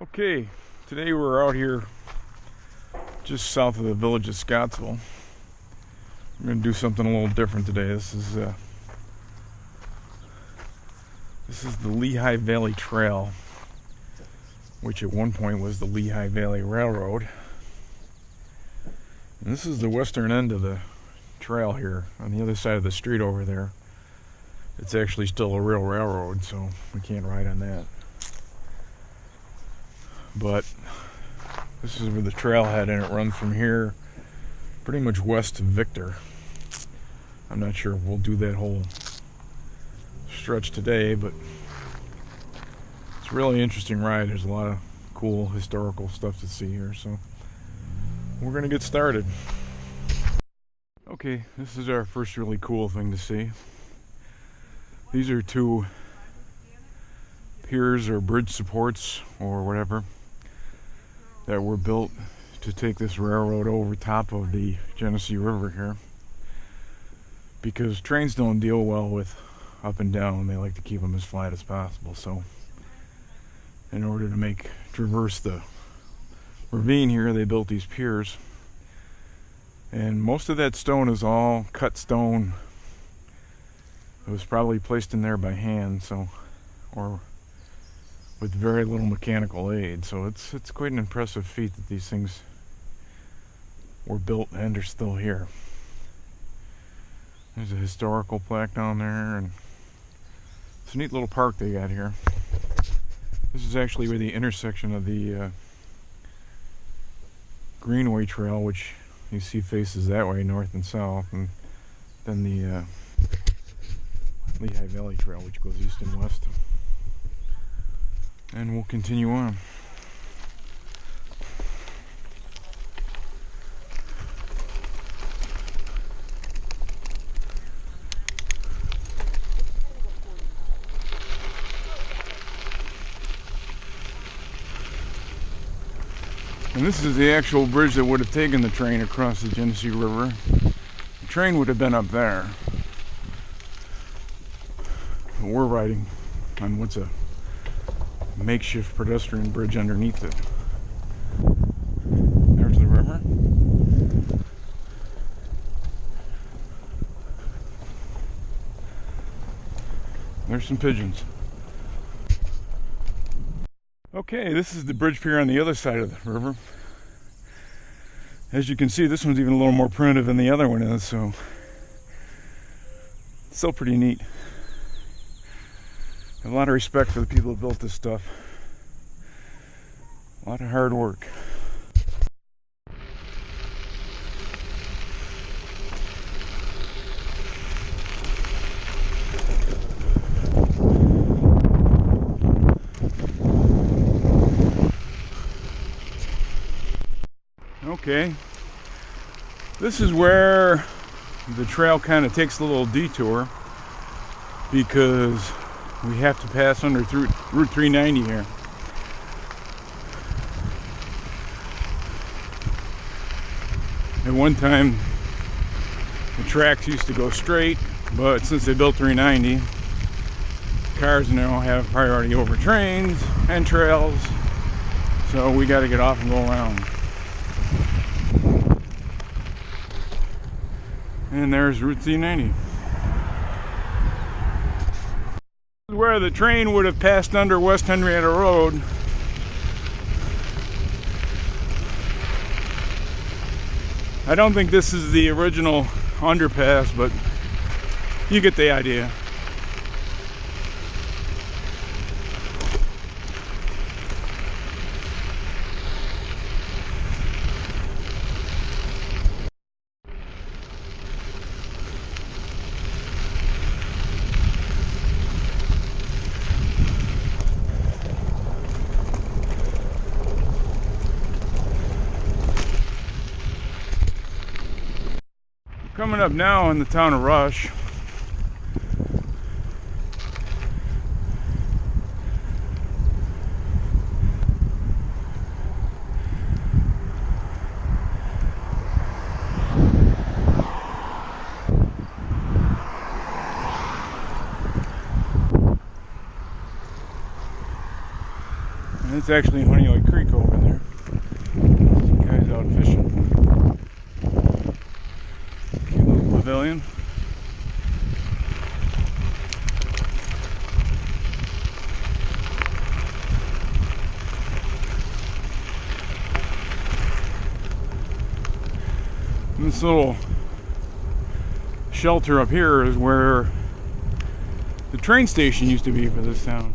Okay, today we're out here just south of the village of Scottsville. We're going to do something a little different today. This is the Lehigh Valley Trail, which at one point was the Lehigh Valley Railroad. And this is the western end of the trail here. On the other side of the street over there, it's actually still a real railroad, so we can't ride on that. But this is where the trailhead, and it runs from here pretty much west to Victor. I'm not sure if we'll do that whole stretch today, but it's a really interesting ride. There's a lot of cool historical stuff to see here, so we're gonna get started. Okay, this is our first really cool thing to see. These are two piers or bridge supports or whatever that were built to take this railroad over top of the Genesee River here, because trains don't deal well with up and down. They like to keep them as flat as possible. So in order to traverse the ravine here, they built these piers, and most of that stone is all cut stone. It was probably placed in there by hand, or with very little mechanical aid. So it's quite an impressive feat that these things were built and are still here. There's a historical plaque down there, and it's a neat little park they got here. This is actually where the intersection of the Greenway Trail, which you see faces that way, north and south, and then the Lehigh Valley Trail, which goes east and west. And we'll continue on. And this is the actual bridge that would have taken the train across the Genesee River. The train would have been up there. But we're riding on what's a makeshift pedestrian bridge underneath it. There's the river. There's some pigeons. Okay, this is the bridge pier on the other side of the river. As you can see, this one's even a little more primitive than the other one is, so it's still pretty neat. I have a lot of respect for the people who built this stuff. A lot of hard work. Okay, this is where the trail kind of takes a little detour, because we have to pass under Route 390 here. At one time, the tracks used to go straight, but since they built 390, cars now have priority over trains and trails, so we got to get off and go around. And there's Route 390. Where the train would have passed under West Henrietta Road. I don't think this is the original underpass, but you get the idea. Coming up now in the town of Rush. It's actually Honey Lake Creek over there. Guys out fishing. Cute little pavilion. And this little shelter up here is where the train station used to be for this town.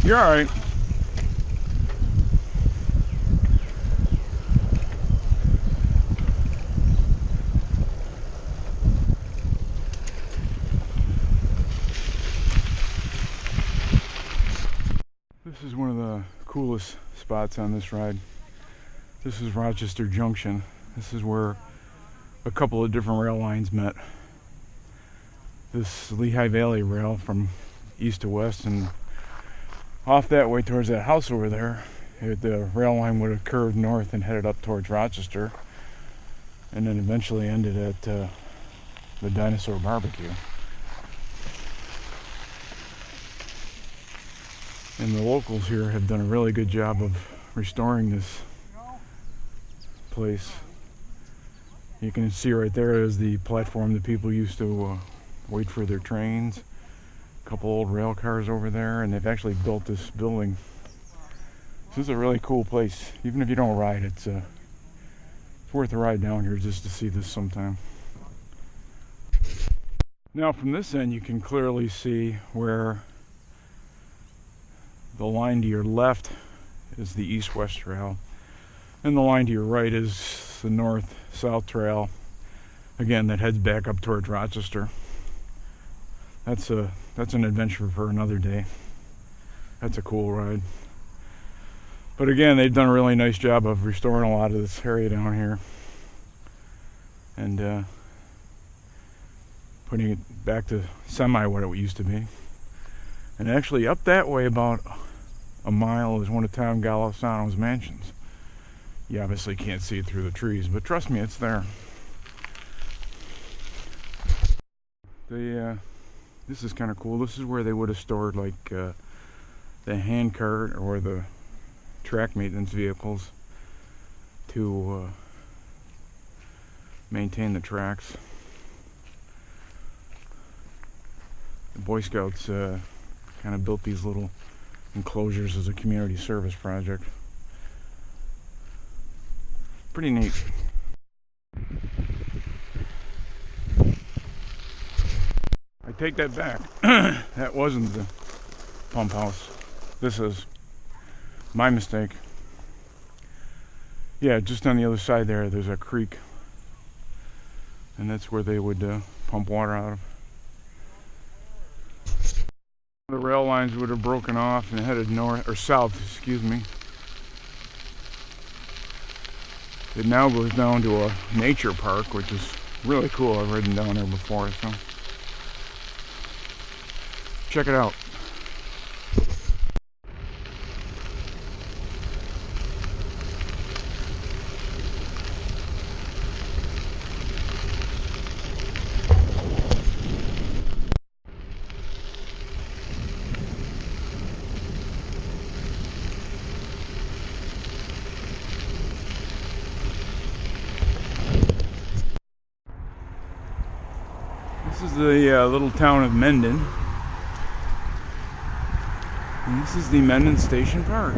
You're all right. This is one of the coolest spots on this ride. This is Rochester Junction. This is where a couple of different rail lines met. This Lehigh Valley rail from east to west, and off that way towards that house over there, the rail line would have curved north and headed up towards Rochester, and then eventually ended at the Dinosaur Barbecue. And the locals here have done a really good job of restoring this place. You can see right there is the platform that people used to wait for their trains. A couple old rail cars over there, and they've actually built this building. This is a really cool place. Even if you don't ride, it's worth a ride down here just to see this sometime. Now from this end you can clearly see where the line to your left is the east-west trail, and the line to your right is the north-south trail, again, that heads back up towards Rochester. That's an adventure for another day. That's a cool ride. But again, they've done a really nice job of restoring a lot of this area down here and putting it back to semi what it used to be. And actually up that way about a mile is one of Tom Golisano's mansions. You obviously can't see it through the trees, but trust me, it's there. This is kind of cool. This is where they would have stored like the hand cart or the track maintenance vehicles to maintain the tracks. The Boy Scouts kind of built these little enclosures as a community service project. Pretty neat. I take that back. That wasn't the pump house. This is my mistake. Yeah, just on the other side there's a creek, and that's where they would pump water out of. The rail lines would have broken off and headed north or south, excuse me. It now goes down to a nature park, which is really cool. I've ridden down there before, so check it out. This is the little town of Mendon. And this is the Mendon Station Park.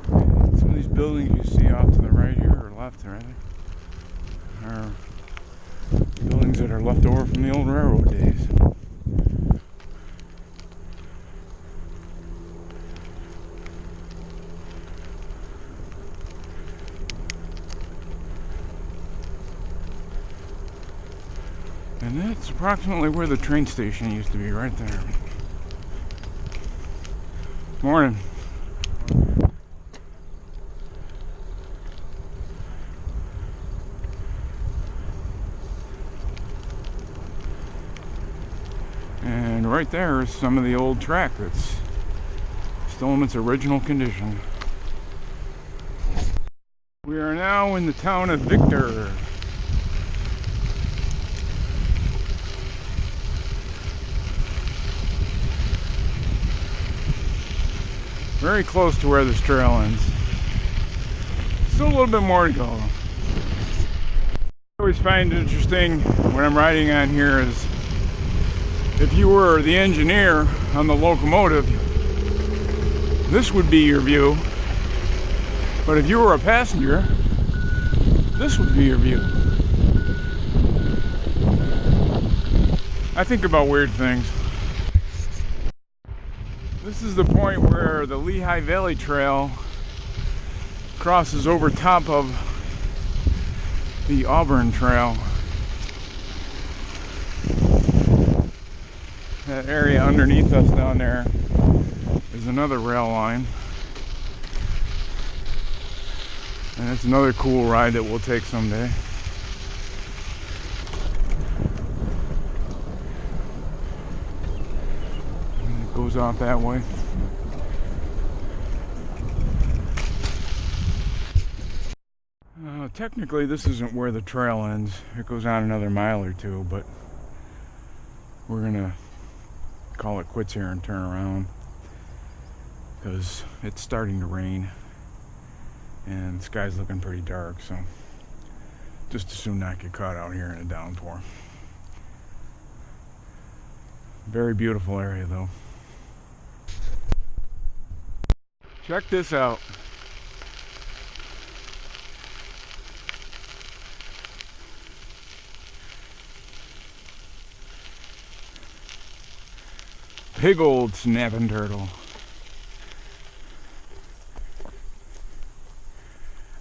And some of these buildings you see off to the right here, or left, rather, are buildings that are left over from the old railroad days. And that's approximately where the train station used to be, right there. Morning. And right there is some of the old track that's still in its original condition. We are now in the town of Victor. Very close to where this trail ends. Still a little bit more to go. I always find it interesting when I'm riding on here is if you were the engineer on the locomotive, this would be your view. But if you were a passenger, this would be your view. I think about weird things. This is the point where the Lehigh Valley Trail crosses over top of the Auburn Trail. That area underneath us down there is another rail line. And it's another cool ride that we'll take someday. And it goes off that way. Technically this isn't where the trail ends. It goes on another mile or two, but we're gonna call it quits here and turn around because it's starting to rain and the sky's looking pretty dark, so just as soon not get caught out here in a downpour. Very beautiful area though. Check this out. Big old snapping turtle.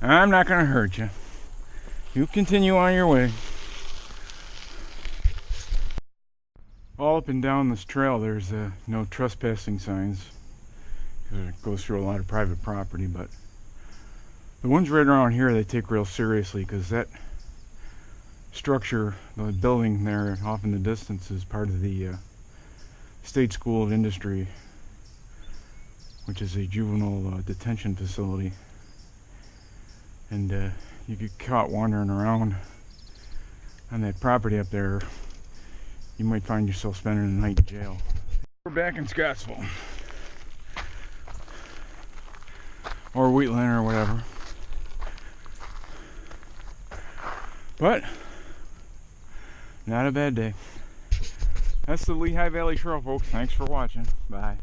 I'm not gonna hurt you. You continue on your way. All up and down this trail there's no trespassing signs because it goes through a lot of private property, but the ones right around here they take real seriously because that structure, the building there off in the distance, is part of the State School of Industry, which is a juvenile detention facility. And you get caught wandering around on that property up there, you might find yourself spending the night in jail. We're back in Scottsville. Or Wheatland or whatever. But not a bad day. That's the Lehigh Valley Trail, folks. Thanks for watching. Bye.